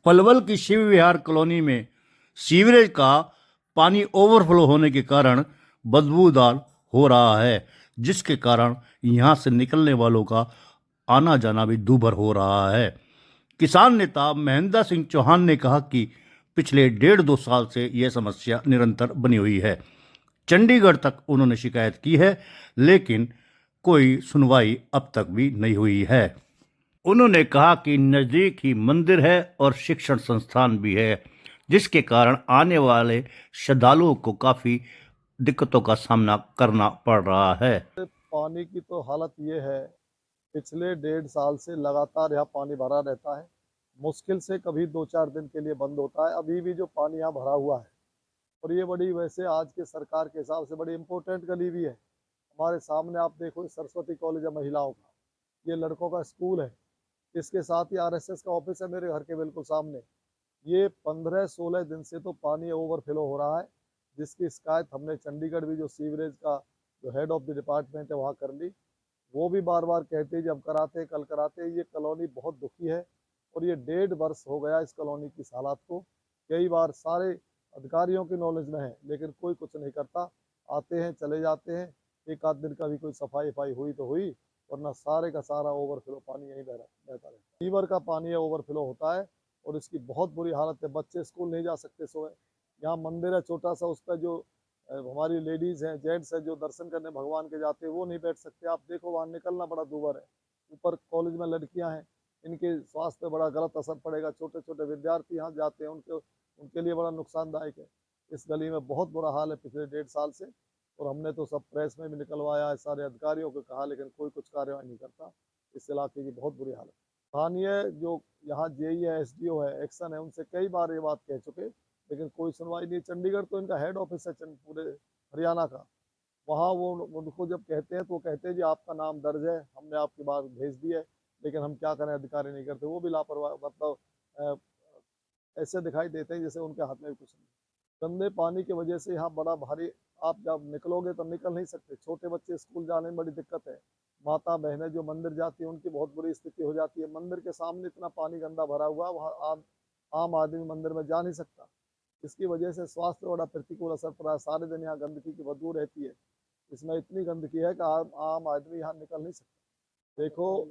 पलवल की शिव विहार कॉलोनी में सीवरेज का पानी ओवरफ्लो होने के कारण बदबूदार हो रहा है, जिसके कारण यहां से निकलने वालों का आना जाना भी दूभर हो रहा है। किसान नेता महेंद्र सिंह चौहान ने कहा कि पिछले 1.5-2 साल से यह समस्या निरंतर बनी हुई है। चंडीगढ़ तक उन्होंने शिकायत की है, लेकिन कोई सुनवाई अब तक भी नहीं हुई है। उन्होंने कहा कि नजदीक ही मंदिर है और शिक्षण संस्थान भी है, जिसके कारण आने वाले श्रद्धालुओं को काफी दिक्कतों का सामना करना पड़ रहा है। पानी की तो हालत ये है, पिछले 1.5 साल से लगातार यहाँ पानी भरा रहता है। मुश्किल से कभी 2-4 दिन के लिए बंद होता है। अभी भी जो पानी यहाँ भरा हुआ है, और ये बड़ी वैसे आज के सरकार के हिसाब से बड़ी इम्पोर्टेंट गली भी है। हमारे सामने आप देखो, सरस्वती कॉलेज है महिलाओं का, ये लड़कों का स्कूल है, इसके साथ ही आरएसएस का ऑफिस है मेरे घर के बिल्कुल सामने। ये 15-16 दिन से तो पानी ओवरफ्लो हो रहा है, जिसकी शिकायत हमने चंडीगढ़ भी जो सीवरेज का जो हेड ऑफ द डिपार्टमेंट है वहाँ कर ली। वो भी बार बार कहते हैं, जब कराते कल कराते। ये कॉलोनी बहुत दुखी है, और ये 1.5 वर्ष हो गया इस कॉलोनी की हालात को। कई बार सारे अधिकारियों की नॉलेज में है, लेकिन कोई कुछ नहीं करता। आते हैं चले जाते हैं, एक आध दिन का भी कोई सफाई वफाई हुई तो हुई, वरना सारे का सारा ओवरफ्लो पानी यहीं बहता रहता है। फीवर का पानी ओवरफ्लो होता है, और इसकी बहुत बुरी हालत है। बच्चे स्कूल नहीं जा सकते सुबह। यहाँ मंदिर है छोटा सा, उस पर जो हमारी लेडीज़ हैं, जेंट्स हैं, जो दर्शन करने भगवान के जाते हैं, वो नहीं बैठ सकते। आप देखो वहाँ निकलना बड़ा दूभर है। ऊपर कॉलेज में लड़कियाँ हैं, इनके स्वास्थ्य पे बड़ा गलत असर पड़ेगा। छोटे छोटे विद्यार्थी यहाँ जाते हैं, उनके लिए बड़ा नुकसानदायक है। इस गली में बहुत बुरा हाल है पिछले 1.5 साल से, और हमने तो सब प्रेस में भी निकलवाया है, सारे अधिकारियों को कहा, लेकिन कोई कुछ कार्रवाई नहीं करता। इस इलाके की बहुत बुरी हालत। स्थानीय जो यहाँ जेई है, एसडीओ है, एक्शन है, उनसे कई बार ये बात कह चुके, लेकिन कोई सुनवाई नहीं। चंडीगढ़ तो इनका हेड ऑफिस है पूरे हरियाणा का। वहाँ वो उनको जब कहते हैं तो वो कहते हैं जी आपका नाम दर्ज है, हमने आपकी बात भेज दी है, लेकिन हम क्या करें, अधिकारी नहीं करते। वो भी लापरवाह, मतलब ऐसे दिखाई देते हैं जैसे उनके हाथ में भी कुछ नहीं। गंदे पानी की वजह से यहाँ बड़ा भारी, आप जब निकलोगे तो निकल नहीं सकते। छोटे बच्चे स्कूल जाने में बड़ी दिक्कत है। माता बहनें जो मंदिर जाती हैं, उनकी बहुत बुरी स्थिति हो जाती है। मंदिर के सामने इतना पानी गंदा भरा हुआ, वहाँ आम आदमी मंदिर में जा नहीं सकता। इसकी वजह से स्वास्थ्य पर बड़ा प्रतिकूल असर पड़ा है। सारे दिन यहाँ गंदगी की बदबू रहती है। इसमें इतनी गंदगी है कि आम आदमी यहाँ निकल नहीं सकता। देखो,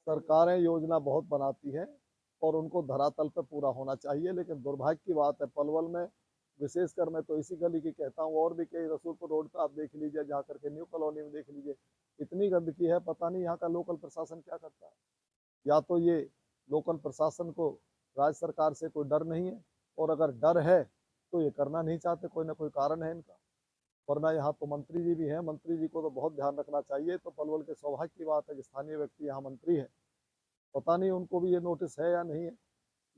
सरकारें योजना बहुत बनाती हैं, और उनको धरातल पर पूरा होना चाहिए, लेकिन दुर्भाग्य की बात है पलवल में, विशेषकर मैं तो इसी गली की कहता हूँ, और भी कई रसूलपुर रोड पर आप देख लीजिए, जहाँ करके न्यू कॉलोनी में देख लीजिए, इतनी गंदगी है। पता नहीं यहाँ का लोकल प्रशासन क्या करता है। या तो ये लोकल प्रशासन को राज्य सरकार से कोई डर नहीं है, और अगर डर है तो ये करना नहीं चाहते। कोई ना कोई कारण है इनका, वरना यहाँ तो मंत्री जी भी हैं। मंत्री जी को तो बहुत ध्यान रखना चाहिए। तो पलवल के सौभाग्य की बात है कि स्थानीय व्यक्ति यहाँ मंत्री है। पता नहीं उनको भी ये नोटिस है या नहीं है।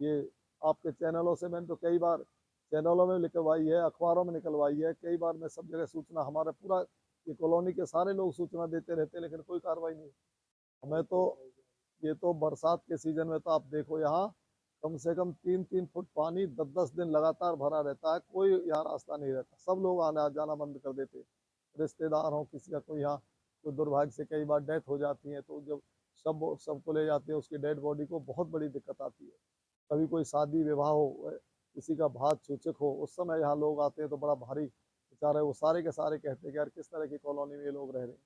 ये आपके चैनलों से मैंने तो कई बार चैनलों में निकलवाई है, अखबारों में निकलवाई है, कई बार मैं सब जगह सूचना, हमारा पूरा ये कॉलोनी के सारे लोग सूचना देते रहते हैं, लेकिन कोई कार्रवाई नहीं। हमें तो ये तो बरसात के सीजन में तो आप देखो, यहाँ कम से कम 3-3 फुट पानी 10-10 दिन लगातार भरा रहता है। कोई यहाँ रास्ता नहीं रहता, सब लोग आना जाना बंद कर देते। रिश्तेदार हो किसी का, कोई यहाँ कोई दुर्भाग्य से कई बार डेथ हो जाती है, तो जब सबको ले जाते हैं, उसकी डेड बॉडी को बहुत बड़ी दिक्कत आती है। कभी कोई शादी विवाह हो, किसी का भात सूचक हो, उस समय यहाँ लोग आते हैं तो बड़ा भारी। बेचारे वो सारे के सारे कहते हैं कि यार किस तरह की कॉलोनी में ये लोग रह रहे हैं।